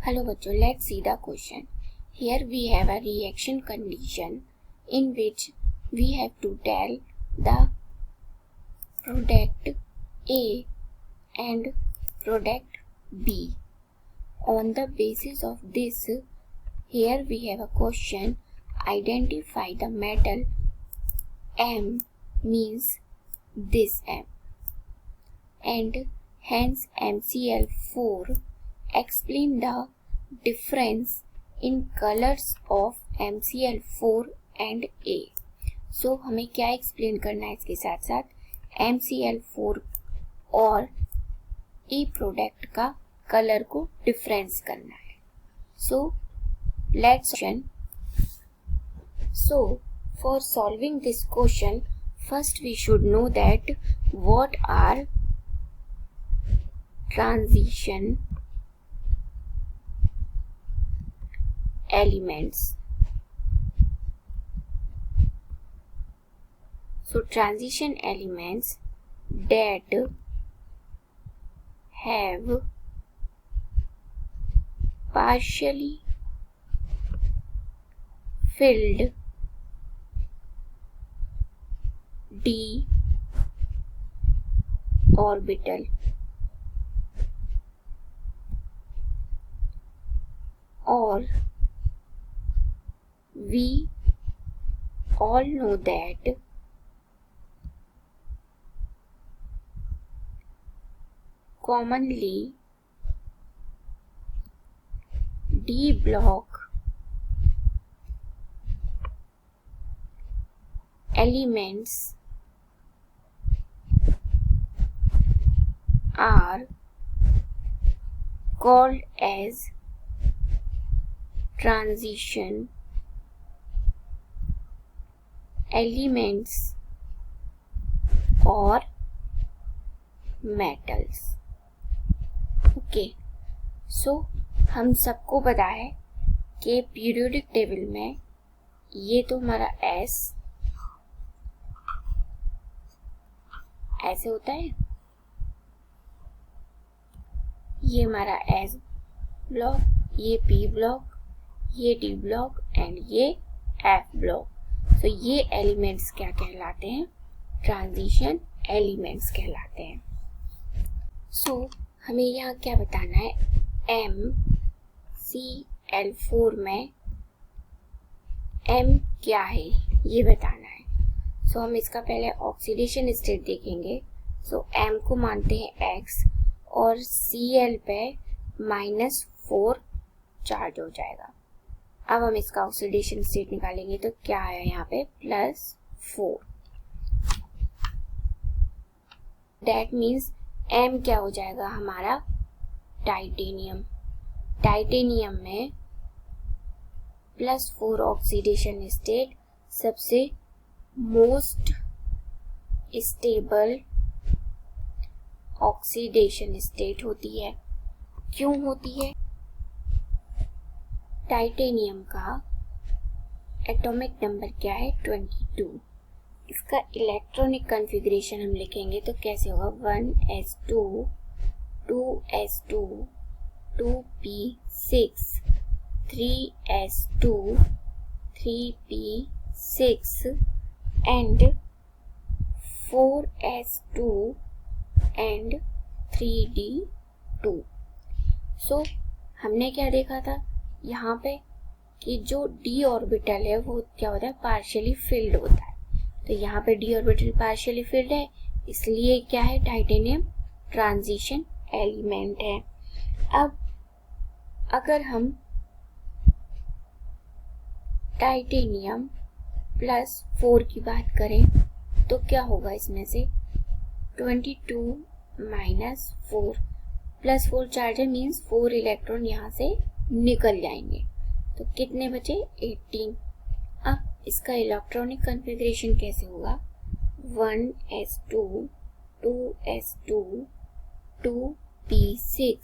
Hello bachcho, let's see the question. Here we have a reaction condition in which we have to tell the product A and product B. On the basis of this, here we have a question. Identify the metal M means this M, and hence MCl4. Explain the difference in colors of MCl4 and A. So हमें क्या explain करना है इसके साथ साथ MCl4 और A product का colour को डिफरेंस करना है. So let's question. So for solving this question, first we should know that what are transition elements. So transition elements that have partially filled d orbital or we all know that commonly D block elements are called as transition elements or metals. Okay, so हम सबको पता है कि periodic table में ये तो हमारा S ऐसे होता है, ये हमारा S ब्लॉक, ये P ब्लॉक, ये D ब्लॉक एंड ये F ब्लॉक. तो ये एलिमेंट्स क्या कहलाते हैं? ट्रांजिशन एलिमेंट्स कहलाते हैं. सो हमें यहाँ क्या बताना है? MCl4 में M क्या है ये बताना है. सो हम इसका पहले ऑक्सीडेशन स्टेट देखेंगे. सो M को मानते हैं X और Cl पे -4 चार्ज हो जाएगा. अब हम इसका ऑक्सीडेशन स्टेट निकालेंगे तो क्या है यहाँ पे? +4. दैट मीन्स M क्या हो जाएगा हमारा? टाइटेनियम. टाइटेनियम में +4 ऑक्सीडेशन स्टेट सबसे मोस्ट स्टेबल ऑक्सीडेशन स्टेट होती है. क्यों होती है? टाइटेनियम का एटॉमिक नंबर क्या है? 22. इसका इलेक्ट्रॉनिक कॉन्फ़िगरेशन हम लिखेंगे तो कैसे होगा? 1s2 2s2 2p6 3s2 3p6 and 4s2 and 3d2. सो हमने क्या देखा था यहाँ पे कि जो d ऑर्बिटल है वो क्या होता है? पार्शियली फिल्ड होता है. तो यहाँ पे d ऑर्बिटल पार्शियली फिल्ड है, इसलिए क्या है? टाइटेनियम ट्रांजिशन एलिमेंट है. अब अगर हम टाइटेनियम +4 की बात करें तो क्या होगा इसमें से? 22 - 4 +4 चार्ज है मीन्स 4 इलेक्ट्रॉन यहाँ से निकल जाएंगे. तो कितने बचे? 18. अब इसका इलेक्ट्रॉनिक कॉन्फ़िगरेशन कैसे होगा? 1s2 2s2 2p6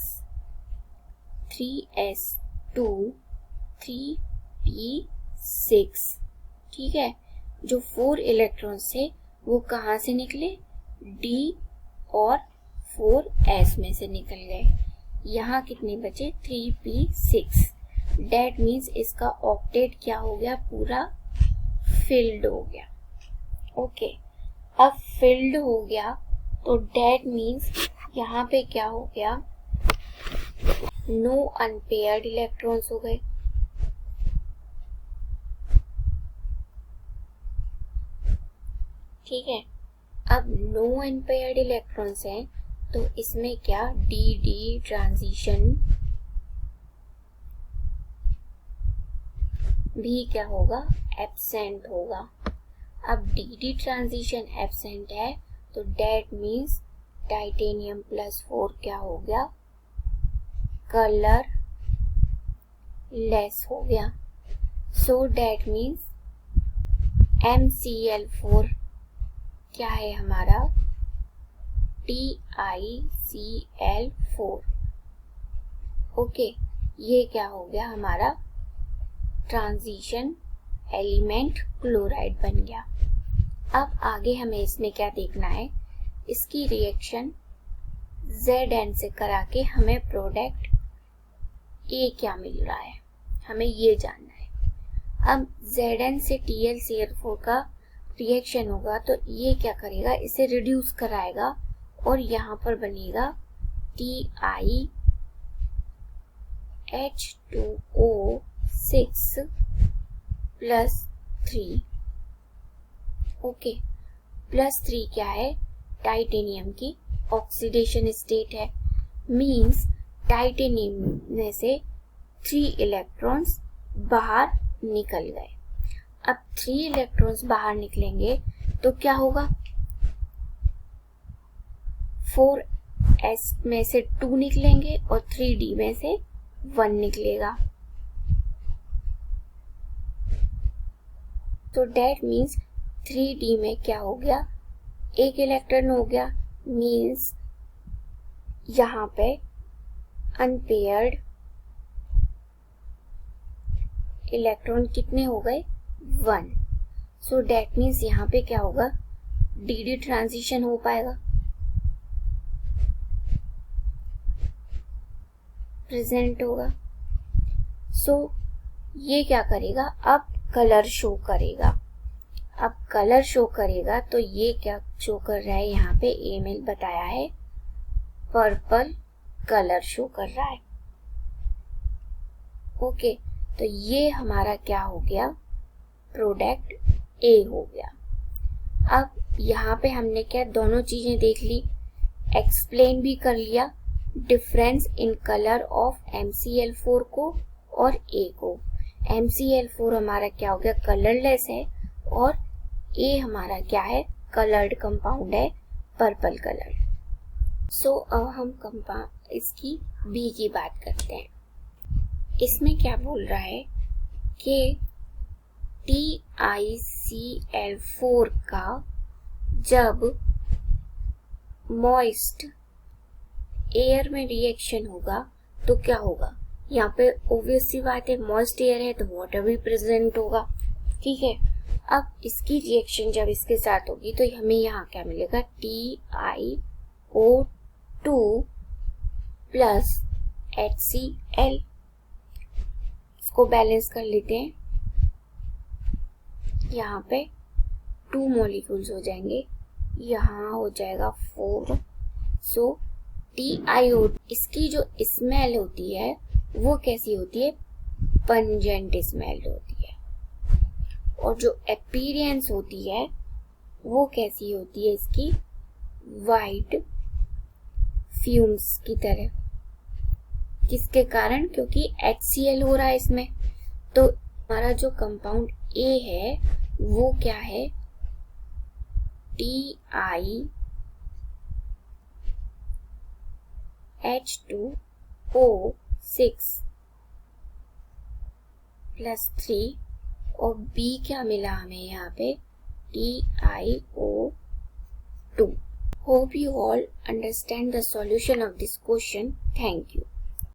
3s2 3p6. ठीक है, जो 4 इलेक्ट्रॉन्स थे वो कहाँ से निकले? D और 4s में से निकल गए. यहाँ कितने बचे 3p6। डेट मीन्स इसका ऑक्टेट क्या हो गया, पूरा फिल्ड हो गया। ओके, अब फिल्ड हो गया तो डेट मीन्स यहाँ पे क्या हो गया, नो अनपेयर्ड इलेक्ट्रॉन्स हो गए। ठीक है, अब नो अनपेयर्ड इलेक्ट्रॉन्स हैं तो इसमें क्या डी डी ट्रांजिशन भी क्या होगा, एब्सेंट होगा। अब डी डी ट्रांजिशन एब्सेंट है तो डेट मीन्स टाइटेनियम +4 क्या हो गया, कलर लेस हो गया। सो डेट मीन्स MCl4 क्या है हमारा, TiCl4। ओके, ये क्या हो गया हमारा ट्रांजिशन एलिमेंट क्लोराइड बन गया। अब आगे हमें इसमें क्या देखना है, इसकी रिएक्शन Zn से करा के हमें प्रोडक्ट A क्या मिल रहा है, हमें ये जानना है। अब Zn से TlCl4 का रिएक्शन होगा तो ये क्या करेगा, इसे रिड्यूस कराएगा और यहाँ पर बनेगा TiH2O6+3। ओके, +3 क्या है, टाइटेनियम की ऑक्सीडेशन स्टेट है, मीन्स टाइटेनियम में से 3 इलेक्ट्रॉन्स बाहर निकल गए। अब 3 इलेक्ट्रॉन्स बाहर निकलेंगे तो क्या होगा, 4s में से 2 निकलेंगे और 3d में से 1 निकलेगा। तो डेट मीन्स 3d में क्या हो गया, एक इलेक्ट्रॉन हो गया, मीन्स यहाँ पे अनपेयर्ड इलेक्ट्रॉन कितने हो गए, 1। सो डेट मीन्स यहाँ पे क्या होगा, डी ट्रांजिशन हो पाएगा, प्रेजेंट होगा। सो ये क्या करेगा, अब कलर शो करेगा। अब कलर शो करेगा तो ये क्या शो कर रहा है, यहाँ पे एमएल बताया है पर्पल कलर शो कर रहा है। ओके, तो ये हमारा क्या हो गया, प्रोडक्ट ए हो गया। अब यहाँ पे हमने क्या दोनों चीजें देख ली, एक्सप्लेन भी कर लिया difference in colour of MCl4 को और ए को। MCl4 हमारा क्या हो गया, कलरलेस है, और ए हमारा क्या है, कलर्ड कंपाउंड है, पर्पल कलर। सो अब हम इसकी बी की बात करते हैं। इसमें क्या बोल रहा है कि TiCl4 का जब मॉइस्ट एयर में रिएक्शन होगा तो क्या होगा, यहाँ पे ऑब्वियस सी बात है, मॉइस्ट एयर है तो वाटर भी प्रेजेंट होगा। ठीक है, अब इसकी रिएक्शन जब इसके साथ होगी तो हमें यहाँ क्या मिलेगा, TiO2 + HCl। इसको बैलेंस कर लेते हैं, यहाँ पे 2 मॉलिक्यूल्स हो जाएंगे, यहाँ हो जाएगा 4। सो TiO, इसकी जो स्मेल होती है वो कैसी होती है, पंजेंट स्मेल होती है, और जो अपीयरेंस होती है वो कैसी होती है, इसकी वाइट फ्यूम्स की तरह। किसके कारण, क्योंकि HCl हो रहा है इसमें। तो हमारा जो कंपाउंड ए है वो क्या है, TiH2O6+3, और बी क्या मिला हमें यहाँ पे, TiO2। Hope you all understand the solution of this question. Thank you.